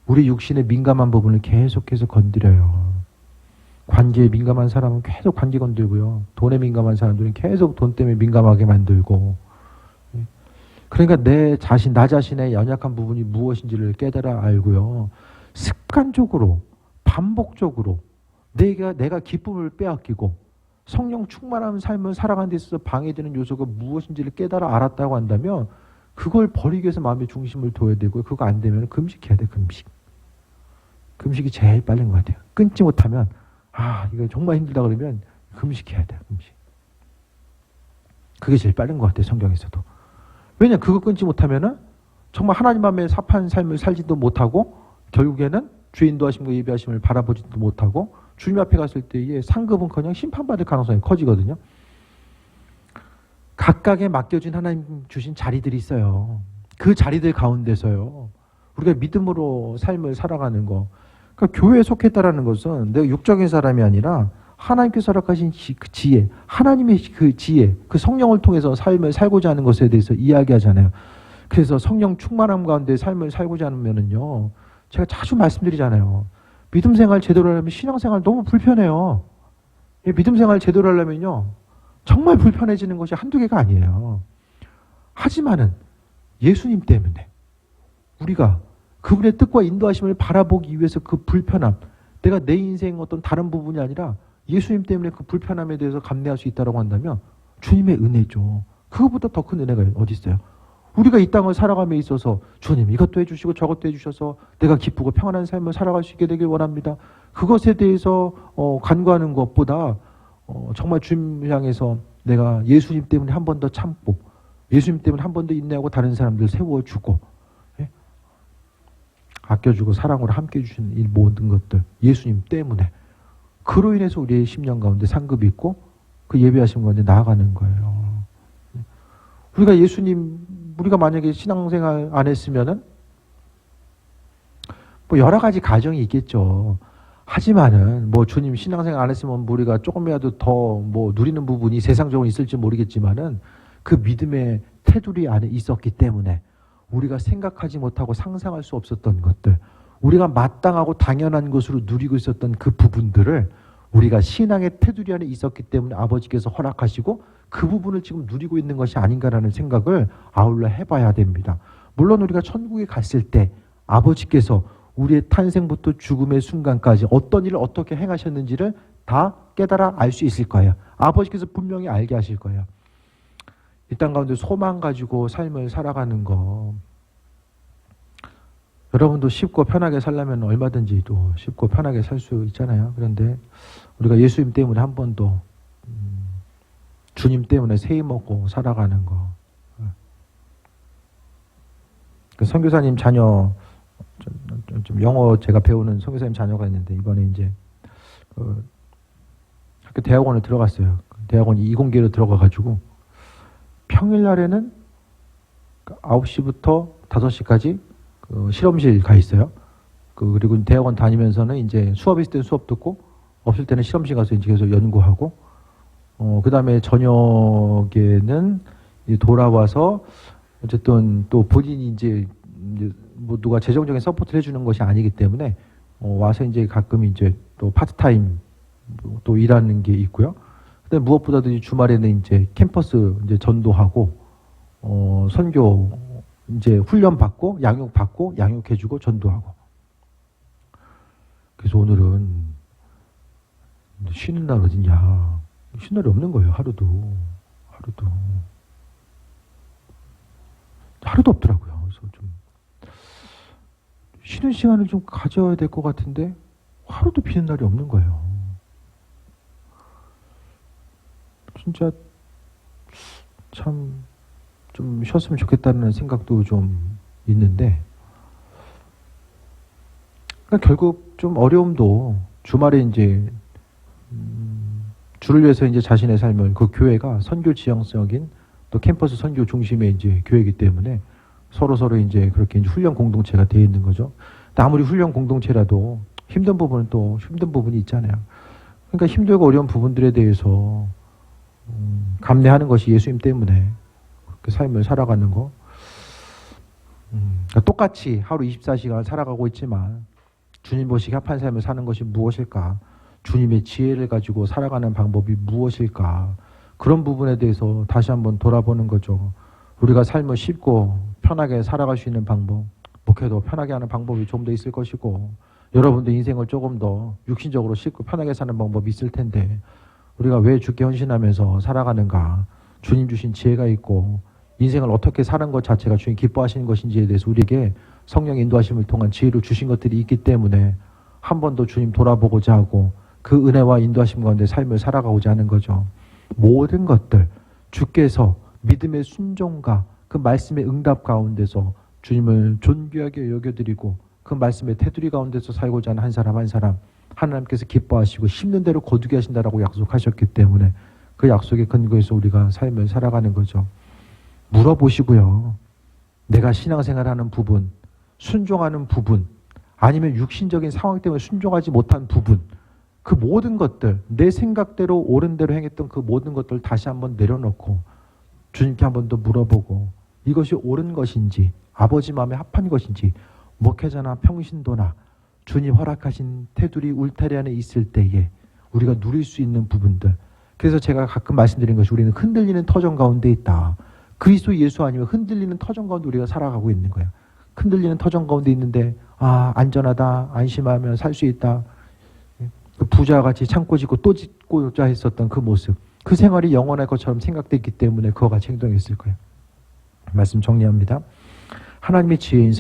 우리 육신의 민감한 부분을 계속해서 건드려요. 관계에 민감한 사람은 계속 관계 건들고요. 돈에 민감한 사람들은 계속 돈 때문에 민감하게 만들고. 그러니까 나 자신의 연약한 부분이 무엇인지를 깨달아 알고요. 습관적으로, 반복적으로 내가 기쁨을 빼앗기고 성령 충만한 삶을 살아가는 데 있어서 방해되는 요소가 무엇인지를 깨달아 알았다고 한다면 그걸 버리기 위해서 마음의 중심을 둬야 되고요. 그거 안 되면 금식해야 돼, 금식. 금식이 제일 빠른 것 같아요. 끊지 못하면, 이거 정말 힘들다 그러면 금식해야 돼, 금식. 그게 제일 빠른 것 같아요, 성경에서도. 왜냐, 그거 끊지 못하면은 정말 하나님 앞에 삽한 삶을 살지도 못하고 결국에는 주의 인도하심과 예비하심을 바라보지도 못하고 주님 앞에 갔을 때에 상급은커녕 심판받을 가능성이 커지거든요. 각각에 맡겨진 하나님 주신 자리들이 있어요. 그 자리들 가운데서요, 우리가 믿음으로 삶을 살아가는 거. 그러니까 교회에 속했다라는 것은 내가 육적인 사람이 아니라 하나님께서 허락하신 그 지혜, 하나님의 그 지혜, 그 성령을 통해서 삶을 살고자 하는 것에 대해서 이야기하잖아요. 그래서 성령 충만함 가운데 삶을 살고자 하면은요, 제가 자주 말씀드리잖아요. 믿음 생활 제대로 하려면 신앙 생활 너무 불편해요. 믿음 생활 제대로 하려면요, 정말 불편해지는 것이 한두 개가 아니에요. 하지만은 예수님 때문에 우리가 그분의 뜻과 인도하심을 바라보기 위해서 그 불편함, 내가 내 인생 어떤 다른 부분이 아니라 예수님 때문에 그 불편함에 대해서 감내할 수 있다고 한다면 주님의 은혜죠. 그것보다 더 큰 은혜가 어디 있어요? 우리가 이 땅을 살아감에 있어서 주님 이것도 해주시고 저것도 해주셔서 내가 기쁘고 평안한 삶을 살아갈 수 있게 되길 원합니다. 그것에 대해서 간구하는 것보다 정말 주님 향해서 내가 예수님 때문에 한 번 더 참고 예수님 때문에 한 번 더 인내하고 다른 사람들 세워주고, 예? 아껴주고 사랑으로 함께 해주시는 이 모든 것들 예수님 때문에, 그로 인해서 우리의 심령 가운데 상급이 있고 그 예배하신 가운데 나아가는 거예요. 우리가 만약에 신앙생활 안 했으면은 뭐 여러 가지 가정이 있겠죠. 하지만은 뭐 주님 신앙생활 안 했으면 우리가 조금이라도 더 뭐 누리는 부분이 세상적으로 있을지 모르겠지만은 그 믿음의 테두리 안에 있었기 때문에 우리가 생각하지 못하고 상상할 수 없었던 것들, 우리가 마땅하고 당연한 것으로 누리고 있었던 그 부분들을 우리가 신앙의 테두리 안에 있었기 때문에 아버지께서 허락하시고 그 부분을 지금 누리고 있는 것이 아닌가라는 생각을 아울러 해봐야 됩니다. 물론 우리가 천국에 갔을 때 아버지께서 우리의 탄생부터 죽음의 순간까지 어떤 일을 어떻게 행하셨는지를 다 깨달아 알 수 있을 거예요. 아버지께서 분명히 알게 하실 거예요. 이 땅 가운데 소망 가지고 삶을 살아가는 거, 여러분도 쉽고 편하게 살려면 얼마든지 또 쉽고 편하게 살 수 있잖아요. 그런데 우리가 예수님 때문에 한 번도 주님 때문에 세임 먹고 살아가는 거. 그 선교사님 자녀, 좀 영어 제가 배우는 선교사님 자녀가 있는데 이번에 이제 그 학교 대학원을 들어갔어요. 대학원이 이공계로 들어가가지고 평일날에는 9시부터 5시까지 그 실험실 가 있어요. 그리고 대학원 다니면서는 이제 수업 있을 때는 수업 듣고 없을 때는 실험실 가서 이제 계속 연구하고, 그 다음에 저녁에는 돌아와서 어쨌든 또 본인이 이제 뭐 누가 재정적인 서포트를 해주는 것이 아니기 때문에 와서 이제 가끔 이제 또 파트타임 또 일하는 게 있고요. 근데 무엇보다도 주말에는 이제 캠퍼스 이제 전도하고 선교 이제 훈련 받고 양육해주고 전도하고. 그래서 오늘은 쉬는 날 어딨냐? 쉬는 날이 없는 거예요. 하루도 없더라고요. 그래서 좀 쉬는 시간을 좀 가져야 될 것 같은데 하루도 비는 날이 없는 거예요. 진짜 참 좀 쉬었으면 좋겠다는 생각도 좀 있는데, 그러니까 결국 좀 어려움도 주말에 이제 주를 위해서 이제 자신의 삶을 그 교회가 선교 지향성인 또 캠퍼스 선교 중심의 이제 교회이기 때문에 서로 이제 그렇게 이제 훈련 공동체가 되어 있는 거죠. 근데 아무리 훈련 공동체라도 힘든 부분은 또 힘든 부분이 있잖아요. 그러니까 힘들고 어려운 부분들에 대해서 감내하는 것이 예수님 때문에 그렇게 삶을 살아가는 거. 그러니까 똑같이 하루 24시간을 살아가고 있지만 주님 보시기 합한 삶을 사는 것이 무엇일까? 주님의 지혜를 가지고 살아가는 방법이 무엇일까? 그런 부분에 대해서 다시 한번 돌아보는 거죠. 우리가 삶을 쉽고 편하게 살아갈 수 있는 방법, 목회도 편하게 하는 방법이 좀 더 있을 것이고, 여러분도 인생을 조금 더 육신적으로 쉽고 편하게 사는 방법이 있을 텐데, 우리가 왜 주께 헌신하면서 살아가는가? 주님 주신 지혜가 있고, 인생을 어떻게 사는 것 자체가 주님 기뻐하시는 것인지에 대해서 우리에게 성령 인도하심을 통한 지혜를 주신 것들이 있기 때문에 한 번 더 주님 돌아보고자 하고 그 은혜와 인도하심 가운데 삶을 살아가고자 하는 거죠. 모든 것들 주께서 믿음의 순종과 그 말씀의 응답 가운데서 주님을 존귀하게 여겨드리고 그 말씀의 테두리 가운데서 살고자 하는 한 사람 한 사람 하나님께서 기뻐하시고 심는 대로 거두게 하신다라고 약속하셨기 때문에 그 약속의 근거에서 우리가 삶을 살아가는 거죠. 물어보시고요. 내가 신앙생활하는 부분, 순종하는 부분, 아니면 육신적인 상황 때문에 순종하지 못한 부분, 그 모든 것들, 내 생각대로 옳은 대로 행했던 그 모든 것들을 다시 한번 내려놓고 주님께 한 번 더 물어보고 이것이 옳은 것인지, 아버지 마음에 합한 것인지, 목회자나 평신도나 주님 허락하신 테두리 울타리 안에 있을 때에 우리가 누릴 수 있는 부분들. 그래서 제가 가끔 말씀드린 것이 우리는 흔들리는 터전 가운데 있다. 그리스도 예수 아니면 흔들리는 터전 가운데 우리가 살아가고 있는 거야. 흔들리는 터전 가운데 있는데 안전하다, 안심하면 살 수 있다. 그 부자와 같이 창고 짓고 또 짓고자 했었던 그 모습, 그 생활이 영원할 것처럼 생각됐기 때문에 그와 같이 행동했을 거예요. 말씀 정리합니다. 하나님의 지혜인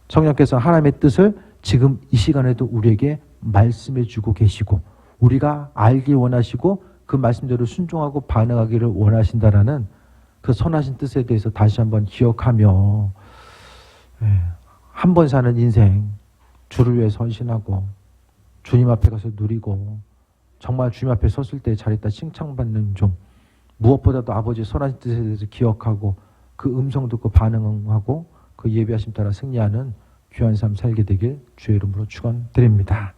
성령께서 하나님의 뜻을 지금 이 시간에도 우리에게 말씀해 주고 계시고 우리가 알길 원하시고 그 말씀대로 순종하고 반응하기를 원하신다라는 그 선하신 뜻에 대해서 다시 한번 기억하며 한 번 사는 인생 주를 위해 헌신하고 주님 앞에 가서 누리고 정말 주님 앞에 섰을 때 잘했다 칭찬받는 좀, 무엇보다도 아버지의 선하신 뜻에 대해서 기억하고 그 음성 듣고 반응하고 그 예비하심 따라 승리하는 귀한 삶 살게 되길 주의 이름으로 축원드립니다.